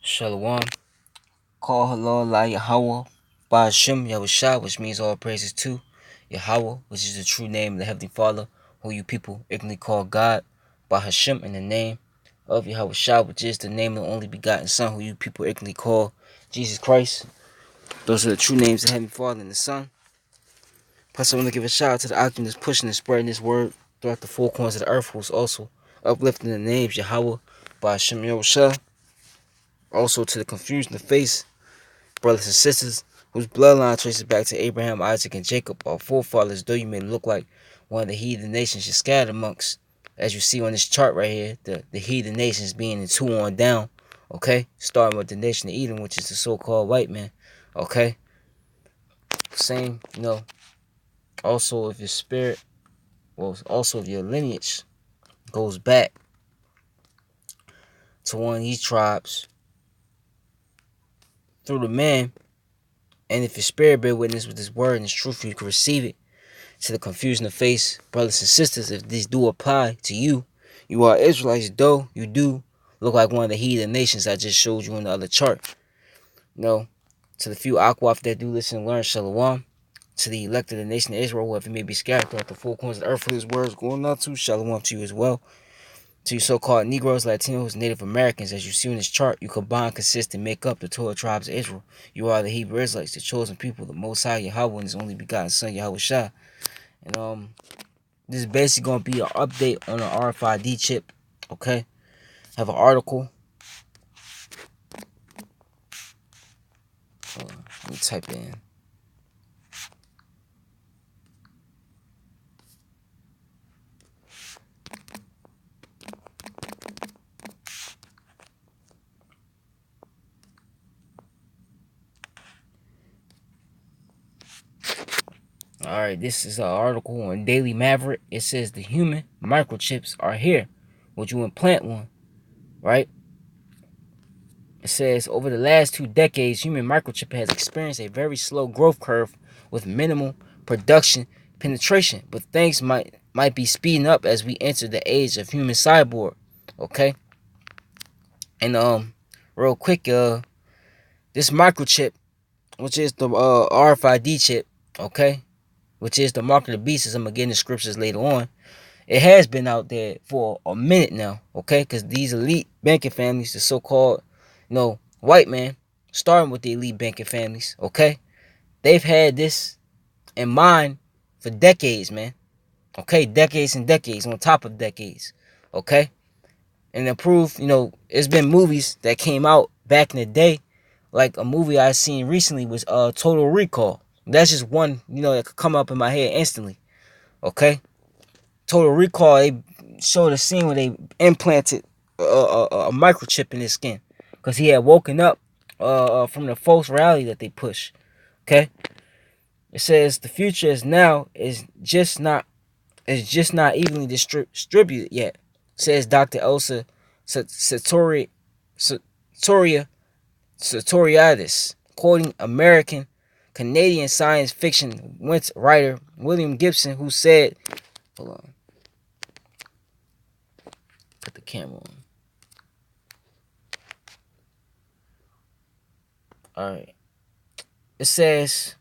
Shalom. Call hello la Yahweh. Ba Hashem Yahushua, which means all praises to Yahweh, which is the true name of the Heavenly Father, who you people ignorantly call God. Ba Hashem, in the name of Yahushua, which is the name of the only begotten Son, who you people ignorantly call Jesus Christ. Those are the true names of the Heavenly Father and the Son. Plus, I want to give a shout out to the Oculus pushing and spreading this word throughout the four corners of the earth, who's also uplifting the names Yahweh, Ba Hashem Yahushua. Also to the confusion of face, brothers and sisters, whose bloodline traces back to Abraham, Isaac, and Jacob, our forefathers, though you may look like one of the heathen nations you're scattered amongst. As you see on this chart right here, the heathen nations being in two on down, okay? Starting with the nation of Edom, which is the so-called white man, okay? Same, also if your spirit, well, also if your lineage goes back to one of these tribes through the man, and if your spirit bear witness with this word and this truth, you can receive it. To the confusion of face, brothers and sisters, if these do apply to you, you are Israelites, though you do look like one of the heathen nations I just showed you in the other chart. To the few Akwaf that do listen and learn, Shalom. To the elect of the nation of Israel, whoever may be scattered throughout the four corners of the earth for his words going out to, Shalom to you as well. To you so-called Negroes, Latinos, Native Americans, as you see in this chart, you combine, consist, and make up the 12 tribes of Israel. You are the Hebrew Israelites, the chosen people, the Most High Yahweh, and His only begotten Son, Yahweh Shah. And this is basically gonna be an update on the Rfid chip. Okay, have an article. Let me type it in. Alright, this is an article on Daily Maverick. It says the human microchips are here. Would you implant one? Right? It says over the last 2 decades, human microchip has experienced a very slow growth curve with minimal production penetration, but things might be speeding up as we enter the age of human cyborg. Okay? And real quick, this microchip, which is the RFID chip, okay, which is the mark of the beast, as I'm gonna get in the scriptures later on. It has been out there for a minute now, okay, because these elite banking families, the so-called, white man, starting with the elite banking families, okay, they've had this in mind for decades, man, okay, decades and decades on top of decades, okay, and the proof, it's been movies that came out back in the day. Like a movie I seen recently was Total Recall. That's just one, that could come up in my head instantly. Okay? Total Recall, they showed a scene where they implanted a microchip in his skin. Because he had woken up from the false reality that they push. Okay? It says the future is just not evenly distributed yet. Says Dr. Elsa Sartoriadis, quoting American Canadian science fiction writer William Gibson, who said, hold on, put the camera on. Alright. It says,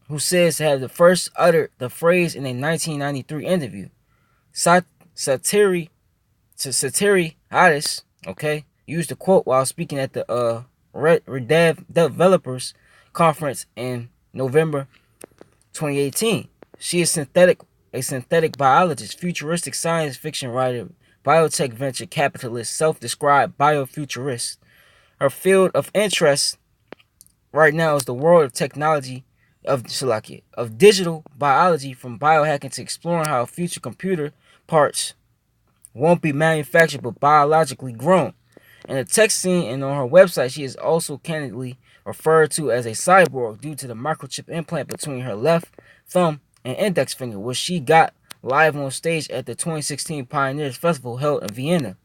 who says to have the first uttered the phrase in a 1993 interview. Satiriadis, okay, used the quote while speaking at the Redev Developers Conference in November 2018. She is a synthetic biologist, futuristic science fiction writer, biotech venture capitalist, self-described biofuturist. Her field of interest right now is the world of technology, of digital biology, from biohacking to exploring how future computer parts won't be manufactured but biologically grown. In the tech scene and on her website, she is also candidly referred to as a cyborg due to the microchip implant between her left thumb and index finger, which she got live on stage at the 2016 Pioneers Festival held in Vienna.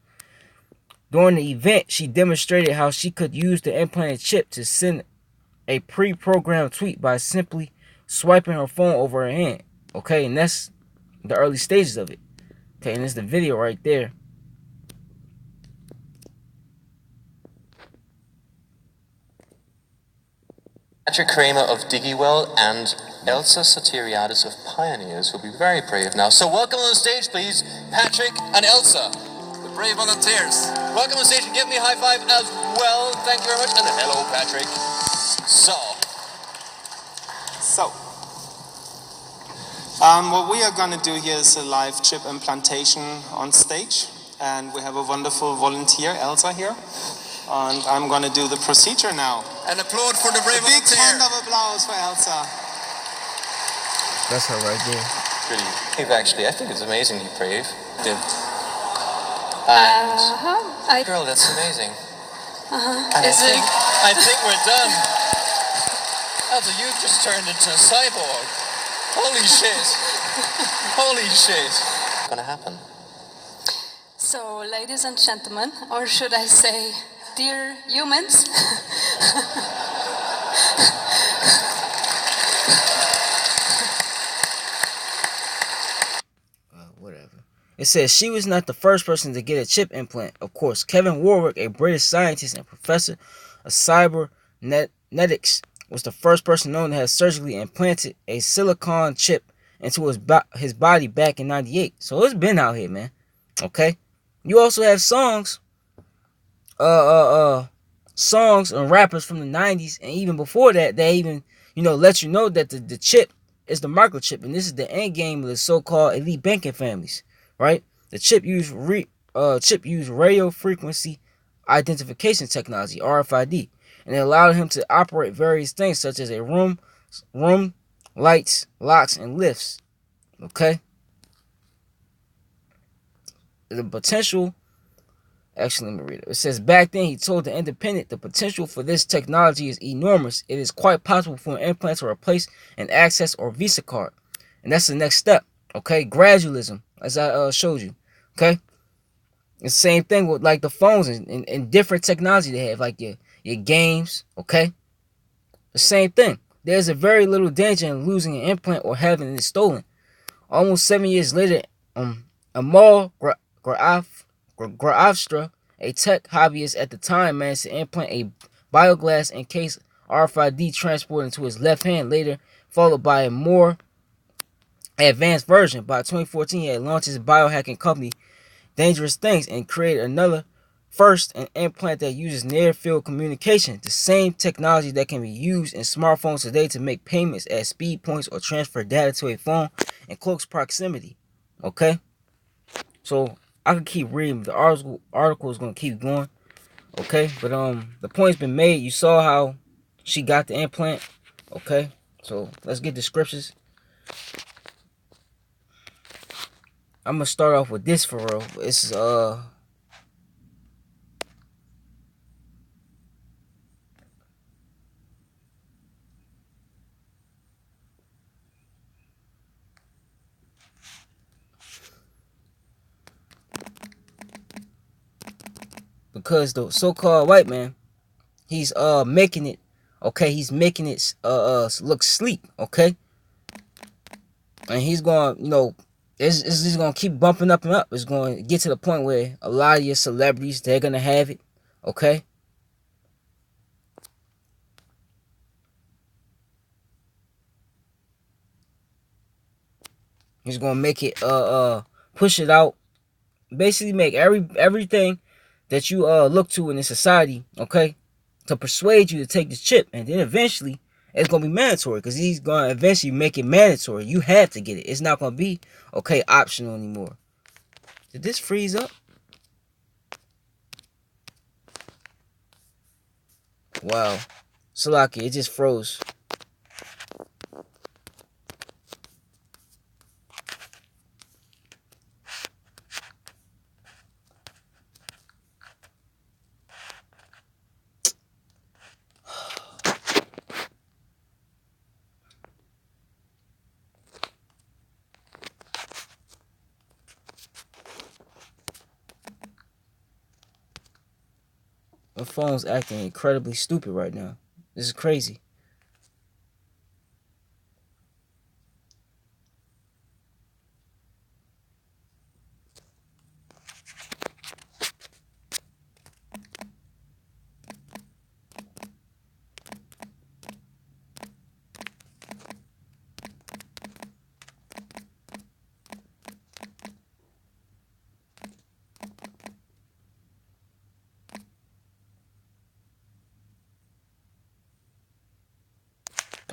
During the event, she demonstrated how she could use the implanted chip to send a pre-programmed tweet by simply swiping her phone over her hand. Okay, and that's the early stages of it. Okay, and it's the video right there. Patrick Kramer of Diggy and Elsa Satiriadis of Pioneers will be very brave now. So welcome on the stage, please, Patrick and Elsa, the brave volunteers. Welcome on stage and give me a high five as well. Thank you very much. And hello, Patrick. So, what we are going to do here is a live chip implantation on stage. And we have a wonderful volunteer, Elsa, here. And I'm going to do the procedure now. An applaud for the brave volunteer. Big hand of applause for Elsa. That's her right there. Really brave, actually. I think it's amazing you brave. Girl, that's amazing. And I think we're done. Elsa, you've just turned into a cyborg. Holy shit. Holy shit. What's gonna happen? So, ladies and gentlemen, or should I say, dear humans, Whatever. It says she was not the first person to get a chip implant. Of course, Kevin Warwick, a British scientist and professor of cybernetics, was the first person known to have surgically implanted a silicon chip into his body back in '98. So it's been out here, man. Okay. You also have songs songs and rappers from the 90s and even before that, they even, let you know that the chip is the microchip, and this is the end game of the so-called elite banking families, right? The chip used radio frequency identification technology, RFID, and it allowed him to operate various things such as a room, lights, locks, and lifts. Okay? The potential. Actually, let me read it. It says, back then, he told The Independent, the potential for this technology is enormous. It is quite possible for an implant to replace an Access or Visa card. And that's the next step. Okay? Gradualism, as I showed you. Okay? The same thing with like the phones and different technology they have, like your games. Okay? The same thing. There's a very little danger in losing an implant or having it stolen. Almost 7 years later, Amal Graafstra, a tech hobbyist at the time, managed to implant a bioglass encased RFID transport into his left hand, later followed by a more advanced version. By 2014, he had launched his biohacking company, Dangerous Things, and created another first, an implant that uses near-field communication, the same technology that can be used in smartphones today to make payments at speed points or transfer data to a phone in close proximity. Okay? So I could keep reading. The article is gonna keep going. Okay, but the point's been made. You saw how she got the implant. Okay, so let's get the scriptures. I'm gonna start off with this for real. It's because the so-called white man, he's making it, okay, he's making it look sleek, okay, and he's going, it's just gonna keep bumping up and up. It's going to get to the point where a lot of your celebrities, they're gonna have it, okay. He's gonna make it push it out, basically make everything that you look to in the society, okay, to persuade you to take this chip, and then eventually it's gonna be mandatory because he's gonna eventually make it mandatory. You have to get it. It's not gonna be optional anymore. Did this freeze up? Wow, Salaki, it just froze. My phone's acting incredibly stupid right now. This is crazy.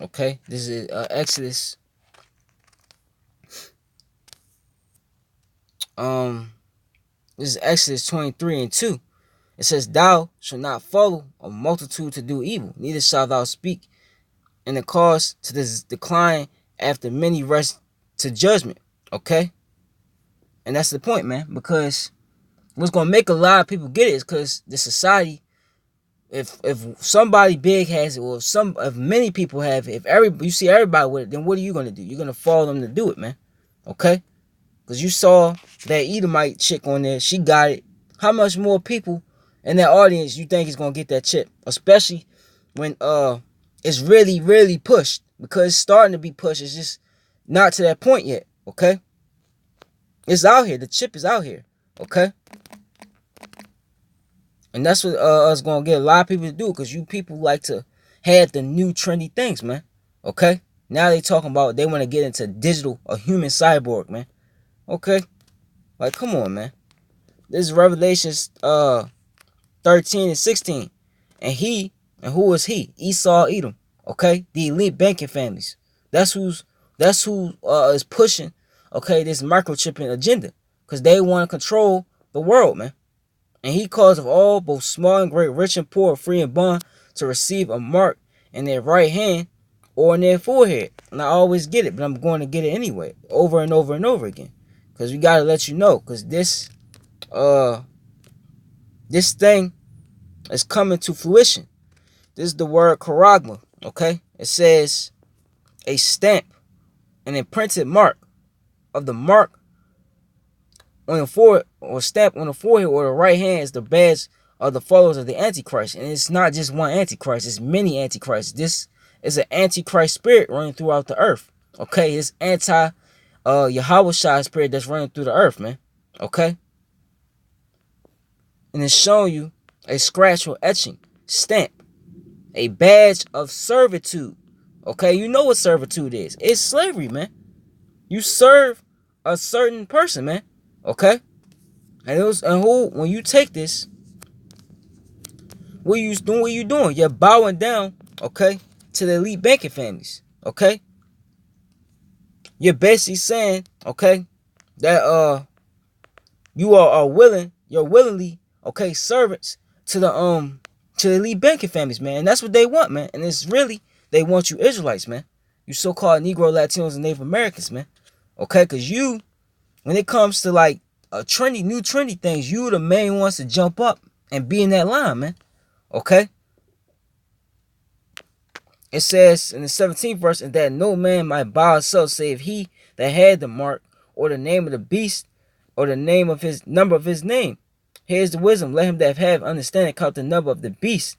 Okay, this is Exodus. Um, this is Exodus 23:2. It says, "Thou shalt not follow a multitude to do evil, neither shalt thou speak in the cause to this decline after many rest to judgment." Okay, and that's the point, man. Because what's gonna make a lot of people get it is because the society, if somebody big has it, or if many people have it, if you see everybody with it, then what are you gonna do? You're gonna follow them to do it, man. Okay, because you saw that Edomite chick on there, she got it. How much more people in that audience you think is gonna get that chip? Especially when it's really, really pushed, because it's starting to be pushed. It's just not to that point yet. Okay, it's out here. The chip is out here. Okay, and that's what us gonna get a lot of people to do, because you people like to have the new trendy things, man. Okay, now they talking about they want to get into digital, a human cyborg, man. Okay, like come on, man. This is Revelations 13:16. And who is he? Esau, Edom. Okay? The elite banking families. That's who is pushing, okay, this microchipping agenda. Because they want to control the world, man. And he calls of all, both small and great, rich and poor, free and bond, to receive a mark in their right hand or in their forehead. And I always get it, but I'm going to get it anyway, over and over and over again. Because we gotta let you know, because this thing is coming to fruition. This is the word charagma, okay? It says a stamp, an imprinted mark of the mark on the forehead, or stamp on the forehead or the right hand, is the badge of the followers of the Antichrist. And it's not just one Antichrist, it's many Antichrists. This is an Antichrist spirit running throughout the earth, okay? It's Yahweh Shai spirit that's running through the earth, man, okay? And it's showing you a scratch or etching, stamp, a badge of servitude. Okay, you know what servitude is. It's slavery, man. You serve a certain person, man. Okay? When you take this, what you doing? What you doing? You're bowing down, okay, to the elite banking families. Okay? You're basically saying, okay, that you're willingly, okay, servants to the elite banking families, man. And that's what they want, man. And it's really, they want you Israelites, man. You so-called Negro, Latinos, and Native Americans, man. Okay, because you, when it comes to like new trendy things, you the main ones to jump up and be in that line, man. Okay? It says in the 17th verse, and that no man might bow himself save he that had the mark, or the name of the beast, or the name of his number of his name. Here's the wisdom. Let him that have understanding count the number of the beast.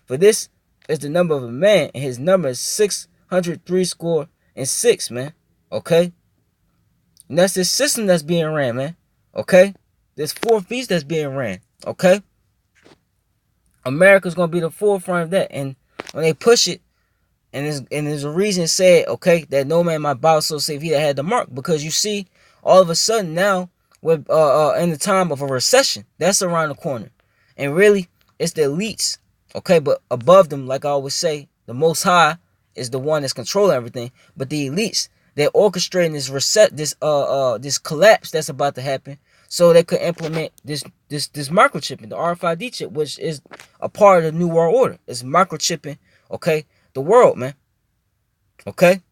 For this is the number of a man, and his number is 636, man. Okay? And that's this system that's being ran, man. Okay? This fourth beast that's being ran. Okay? America's gonna be the forefront of that. And when they push it, and there's a reason said, okay, that no man might bow so save he that had the mark. Because you see, all of a sudden now, we're in the time of a recession. That's around the corner. And really, it's the elites. Okay, but above them, like I always say, the Most High is the one that's controlling everything. But the elites, they're orchestrating this collapse that's about to happen, so they could implement this microchipping, the RFID chip, which is a part of the New World Order. It's microchipping, okay, the world, man. Okay?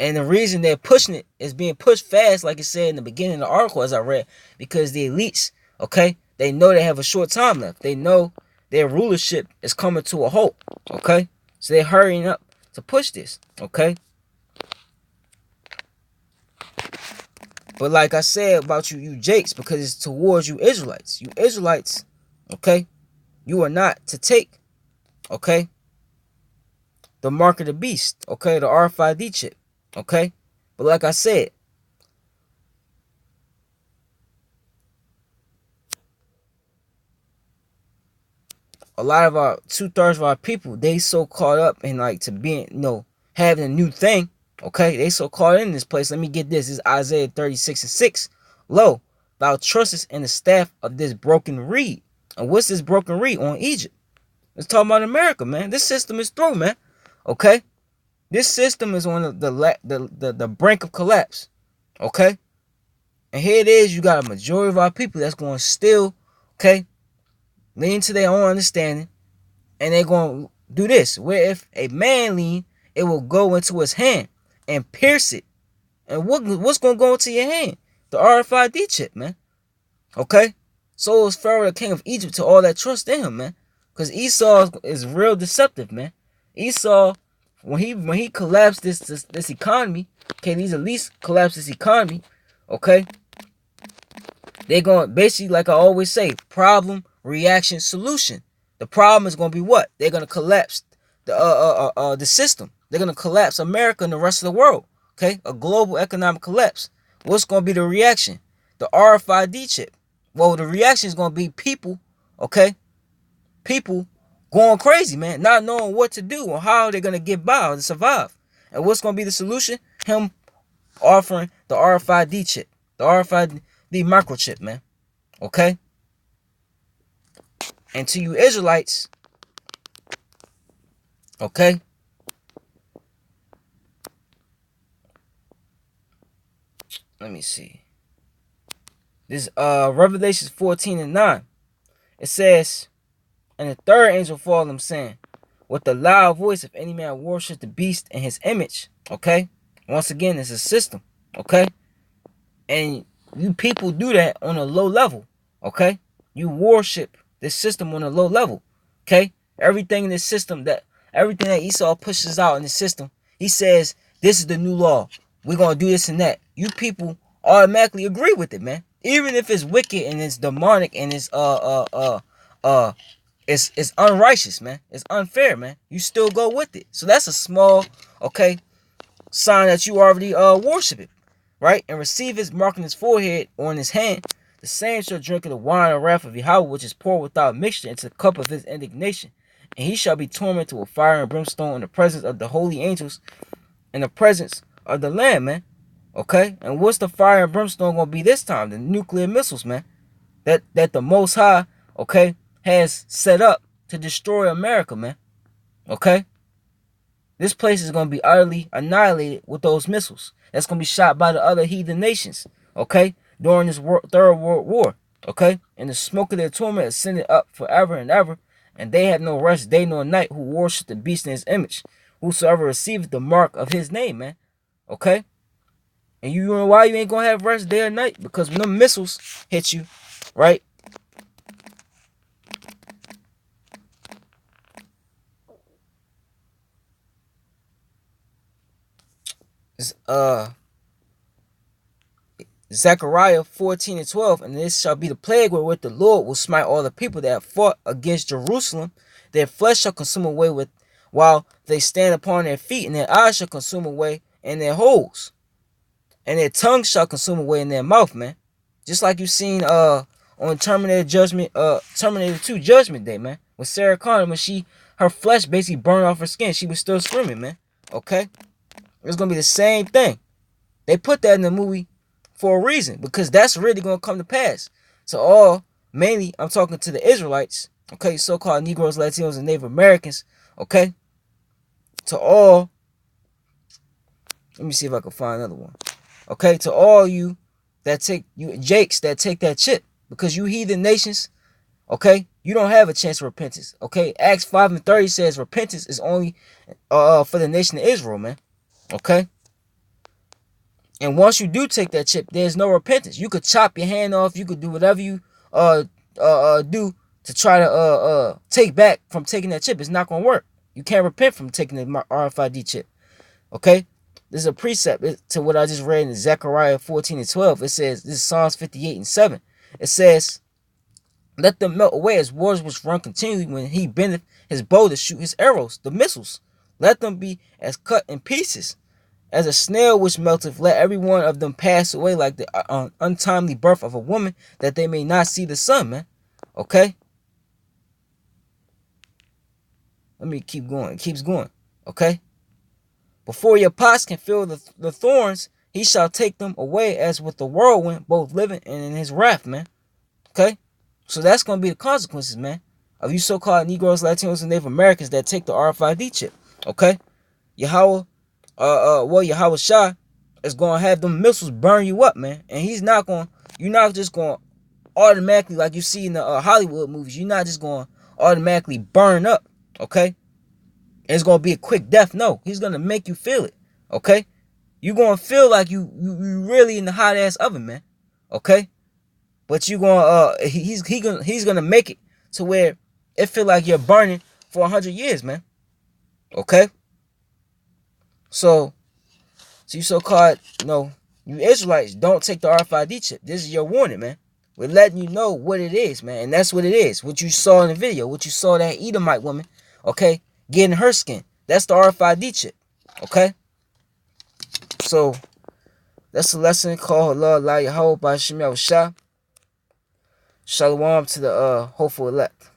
And the reason they're pushing it is being pushed fast, like it said in the beginning of the article as I read, because the elites, okay, they know they have a short time left. They know their rulership is coming to a halt, okay? So they're hurrying up to push this, okay? But like I said about you Jakes, because it's towards you Israelites. You Israelites, okay, you are not to take, okay, the mark of the beast, okay, the RFID chip, okay? But like I said, a lot of our 2/3 of our people, they so caught up in like to being, having a new thing, okay? They so caught in this place. Let me get this. This is Isaiah 36:6. Lo, thou trustest in the staff of this broken reed. And what's this broken reed? On Egypt. Let's talk about America, man. This system is through, man. Okay? This system is on the brink of collapse. Okay? And here it is, you got a majority of our people that's going to still, okay, lean to their own understanding, and they're going to do this. Where if a man lean, it will go into his hand and pierce it. And what's going to go into your hand? The RFID chip, man. Okay? So is Pharaoh, the king of Egypt, to all that trust in him, man. Because Esau is real deceptive, man. Esau, when he collapsed this economy, okay, these elites collapsed this economy, okay, they're going, basically, like I always say, problem, reaction, solution. The problem is going to be what? They're going to collapse the system. They're going to collapse America and the rest of the world. Okay? A global economic collapse. What's going to be the reaction? The RFID chip. Well, the reaction is going to be people, okay? People going crazy, man, not knowing what to do or how they're going to get by or to survive. And what's going to be the solution? Him offering the RFID chip. The RFID microchip, man. Okay? And to you Israelites, okay? Let me see. This Revelation 14:9. It says, and the third angel followed him, saying, with the loud voice, if any man worship the beast in his image, okay? Once again, it's a system, okay? And you people do that on a low level, okay? You worship this system on a low level, okay? Everything in this system, everything that Esau pushes out in the system, he says, this is the new law. We're going to do this and that. You people automatically agree with it, man. Even if it's wicked and it's demonic and it's unrighteous, man. It's unfair, man. You still go with it. So that's a small, okay, sign that you already worship it, right? And receive his mark on his forehead or in his hand. The same shall drink of the wine of wrath of Yahweh, which is poured without mixture into the cup of his indignation. And he shall be tormented with fire and brimstone in the presence of the holy angels, in the presence of the Lamb, man. Okay? And what's the fire and brimstone going to be this time? The nuclear missiles, man. That the Most High, okay, has set up to destroy America, man. Okay? This place is going to be utterly annihilated with those missiles. That's going to be shot by the other heathen nations, okay, during this Third World War, okay? And the smoke of their torment ascended up forever and ever, and they have no rest day nor night who worship the beast in his image, whosoever receiveth the mark of his name, man, okay? And you know why you ain't going to have rest day or night? Because when the missiles hit you, right, it's, Zechariah 14:12, and this shall be the plague wherewith the Lord will smite all the people that have fought against Jerusalem. Their flesh shall consume away with while they stand upon their feet, and their eyes shall consume away in their holes, and their tongue shall consume away in their mouth, man. Just like you seen on Terminator 2 Judgment Day, man. With Sarah Connor, when her flesh basically burned off her skin, she was still screaming, man. Okay? It's gonna be the same thing. They put that in the movie for a reason, because that's really going to come to pass. So mainly, I'm talking to the Israelites, okay, so-called Negroes, Latinos, and Native Americans, okay, to all, let me see if I can find another one, okay, to all you Jakes that take that chip, because you heathen nations, okay, you don't have a chance of repentance, okay. Acts 5:30 says repentance is only for the nation of Israel, man, okay. And once you do take that chip, there's no repentance. You could chop your hand off. You could do whatever you do to try to take back from taking that chip. It's not gonna work. You can't repent from taking the RFID chip. Okay, this is a precept to what I just read in Zechariah 14:12. It says, this is Psalms 58:7. It says, let them melt away as waters which run continually when he bendeth his bow to shoot his arrows, the missiles. Let them be as cut in pieces as a snail which melteth. Let every one of them pass away like the untimely birth of a woman, that they may not see the sun, man. Okay? Let me keep going. It keeps going. Okay? Before your pots can fill the thorns, he shall take them away as with the whirlwind, both living and in his wrath, man. Okay? So that's going to be the consequences, man, of you so-called Negroes, Latinos, and Native Americans that take the RFID chip. Okay? Yahweh Yahweh Shah is gonna have them missiles burn you up, man. And you're not just gonna automatically, like you see in the Hollywood movies, you're not just gonna automatically burn up, okay? And it's gonna be a quick death. No, he's gonna make you feel it, okay? You're gonna feel like you really in the hot ass oven, man, okay? But you gonna he's gonna make it to where it feel like you're burning for 100 years, man, okay? So you so-called, you Israelites, don't take the RFID chip. This is your warning, man. We're letting you know what it is, man. And that's what it is. What you saw in the video. What you saw that Edomite woman, okay, getting her skin. That's the RFID chip, okay? So, that's a lesson called Allah La Yahweh by Shem Shah. Shalom to the hopeful elect.